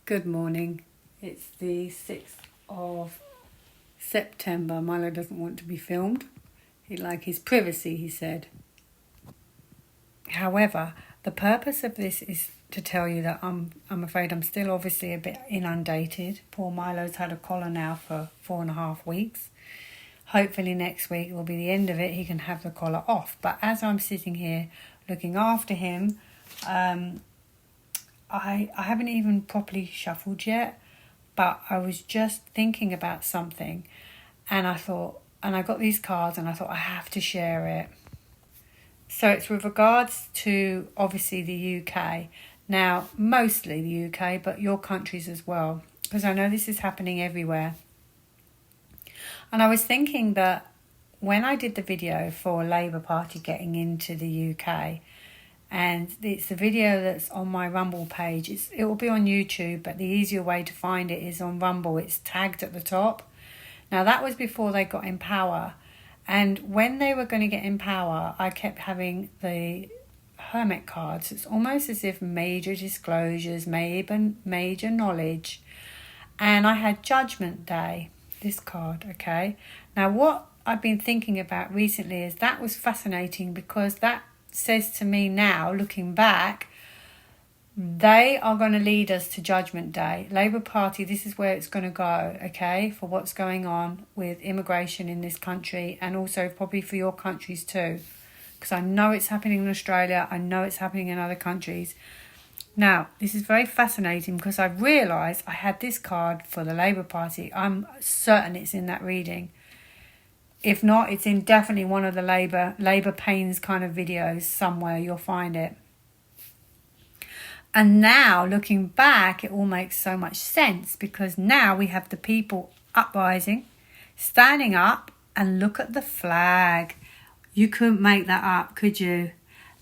Good morning. It's the 6th of September. Milo doesn't want to be filmed. He'd like his privacy, he said. However, the purpose of this is to tell you that I'm afraid I'm still obviously a bit inundated. Poor Milo's had a collar now for 4.5 weeks. Hopefully next week will be the end of it. He can have the collar off. But as I'm sitting here looking after him, I haven't even properly shuffled yet, but I was just thinking about something, and I got these cards and I thought I have to share it. So it's with regards to obviously the UK. Now, mostly the UK, but your countries as well, because I know this is happening everywhere. And I was thinking that when I did the video for Labour Party getting into the UK, and it's the video that's on my Rumble page. It will be on YouTube, but the easier way to find it is on Rumble. It's tagged at the top. Now, that was before they got in power. And when they were going to get in power, I kept having the Hermit cards. It's almost as if major disclosures, major knowledge. And I had Judgment Day, this card, okay? Now, what I've been thinking about recently is that was fascinating, because that says to me now, looking back, they are going to lead us to Judgment Day. Labour Party, this is where it's going to go, okay, for what's going on with immigration in this country, and also probably for your countries too, because I know it's happening in Australia, I know it's happening in other countries. Now, this is very fascinating, because I've realised I had this card for the Labour Party. I'm certain it's in that reading. If not, it's in definitely one of the Labour Pains kind of videos somewhere. You'll find it. And now, looking back, it all makes so much sense, because now we have the people uprising, standing up, and look at the flag. You couldn't make that up, could you?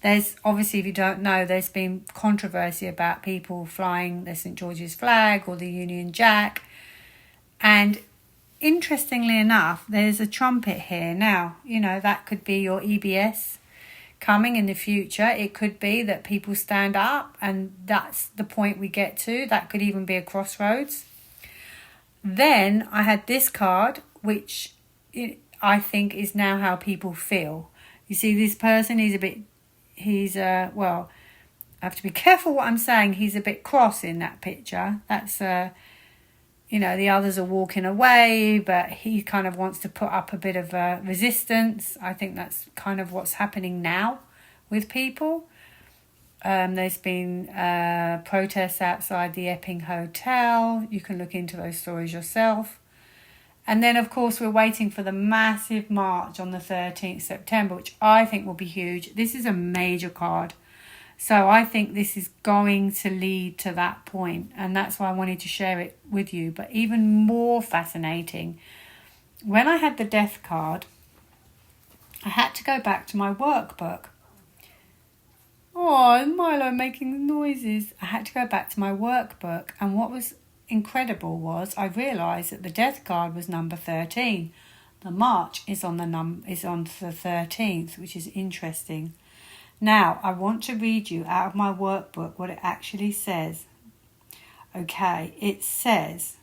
There's, obviously, if you don't know, there's been controversy about people flying the St. George's flag or the Union Jack. And interestingly enough, there's a trumpet here. Now, you know, that could be your EBS coming in the future. It could be that people stand up, and that's the point we get to. That could even be a crossroads. Then I had this card, which I think is now how people feel. You see, this person is well, I have to be careful what I'm saying. He's a bit cross in that picture. That's the others are walking away, but he kind of wants to put up a bit of resistance. I think that's kind of what's happening now with people. There's been protests outside the Epping Hotel. You can look into those stories yourself. And then, of course, we're waiting for the massive march on the 13th September, which I think will be huge. This is a major card. So I think this is going to lead to that point, and that's why I wanted to share it with you. But even more fascinating, when I had the death card, I had to go back to my workbook. Oh, Milo making noises. I had to go back to my workbook, and what was incredible was I realised that the death card was number 13. The march is on the 13th, which is interesting. Now, I want to read you out of my workbook what it actually says. Okay, it says.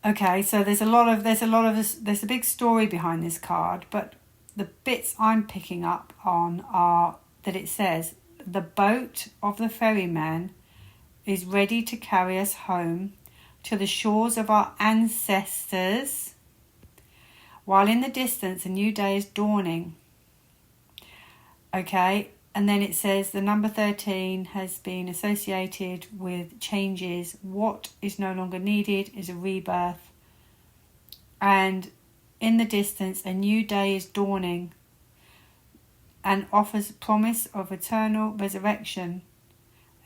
Okay, so there's a big story behind this card, but the bits I'm picking up on are that it says, the boat of the ferryman is ready to carry us home to the shores of our ancestors, while in the distance a new day is dawning. Okay, and then it says the number 13 has been associated with changes. What is no longer needed is a rebirth. And in the distance, a new day is dawning and offers promise of eternal resurrection.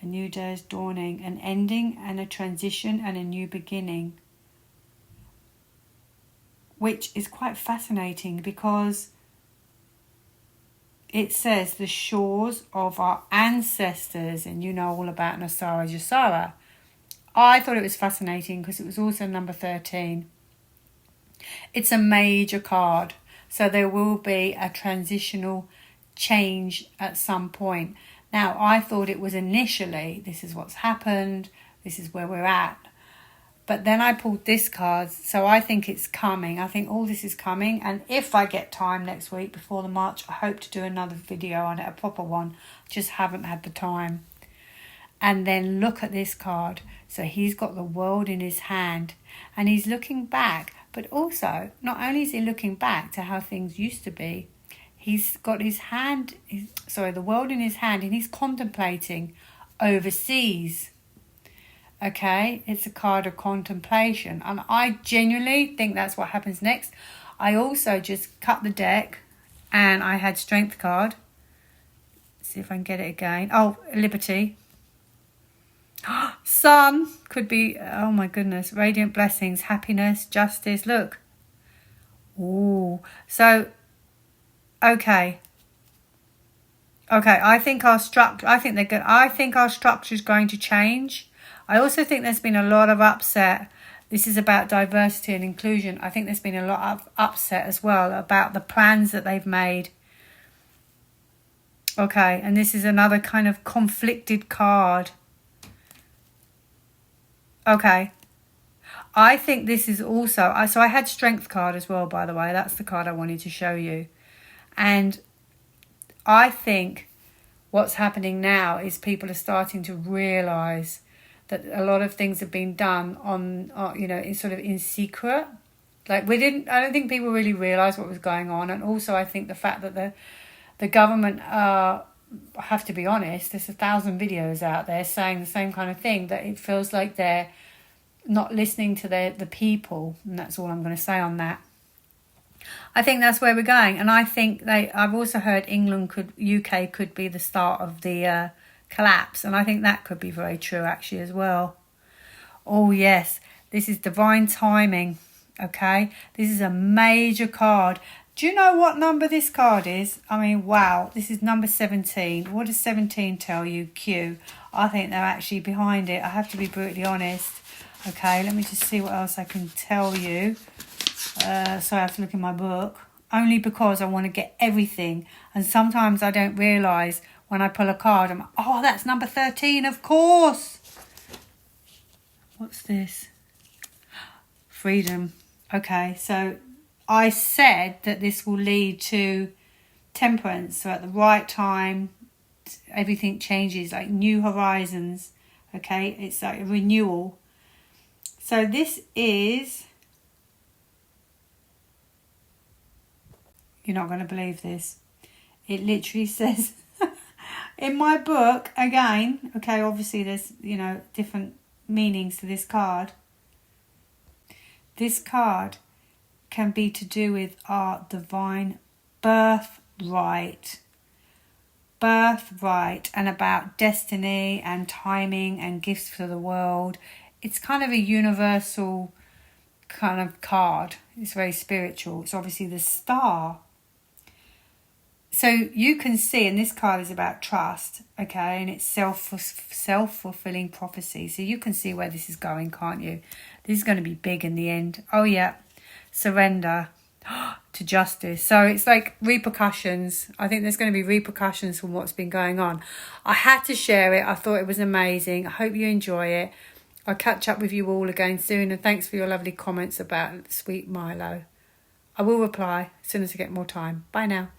A new day is dawning, an ending and a transition and a new beginning. Which is quite fascinating, because it says the shores of our ancestors, and you know all about Nasara Jasara. I thought it was fascinating because it was also number 13. It's a major card, so there will be a transitional change at some point. Now, I thought it was initially, this is what's happened, this is where we're at. But then I pulled this card, so I think it's coming. I think all this is coming. And if I get time next week before the March, I hope to do another video on it, a proper one. Just haven't had the time. And then look at this card. So he's got the world in his hand and he's looking back. But also, not only is he looking back to how things used to be, he's got his hand, the world in his hand, and he's contemplating overseas. Okay, it's a card of contemplation. And I genuinely think that's what happens next. I also just cut the deck and I had Strength card. Let's see if I can get it again. Oh, Liberty. Sun could be, oh my goodness, radiant blessings, happiness, justice. Look. Ooh. So, okay. I think our structure, I think our structure is going to change. I also think there's been a lot of upset. This is about diversity and inclusion. I think there's been a lot of upset as well about the plans that they've made. Okay, and this is another kind of conflicted card. Okay. I think this is also, so I had Strength card as well, by the way. That's the card I wanted to show you. And I think what's happening now is people are starting to realise that a lot of things have been done on, in sort of in secret. Like I don't think people really realised what was going on. And also I think the fact that the government, I have to be honest, there's 1,000 videos out there saying the same kind of thing, that it feels like they're not listening to the people. And that's all I'm going to say on that. I think that's where we're going. And I think I've also heard UK could be the start of the collapse, and I think that could be very true actually as well. Oh yes, this is divine timing. Okay, this is a major card. Do you know what number this card is? I mean, wow, this is number 17. What does 17 tell you? Q. I think they're actually behind it. I have to be brutally honest. Okay, let me just see what else I can tell you. So I have to look in my book, only because I want to get everything, and sometimes I don't realise when I pull a card, I'm like, oh, that's number 13, of course. What's this? Freedom. Okay, so I said that this will lead to temperance. So at the right time, everything changes, like new horizons. Okay, it's like a renewal. So this is, you're not going to believe this. It literally says... In my book, again, okay, obviously there's, different meanings to this card. This card can be to do with our divine birthright. Birthright, and about destiny and timing and gifts for the world. It's kind of a universal kind of card. It's very spiritual. It's obviously the star. So you can see, and this card is about trust, okay, and it's self-fulfilling prophecy. So you can see where this is going, can't you? This is going to be big in the end. Oh, yeah. Surrender to justice. So it's like repercussions. I think there's going to be repercussions from what's been going on. I had to share it. I thought it was amazing. I hope you enjoy it. I'll catch up with you all again soon. And thanks for your lovely comments about Sweet Milo. I will reply as soon as I get more time. Bye now.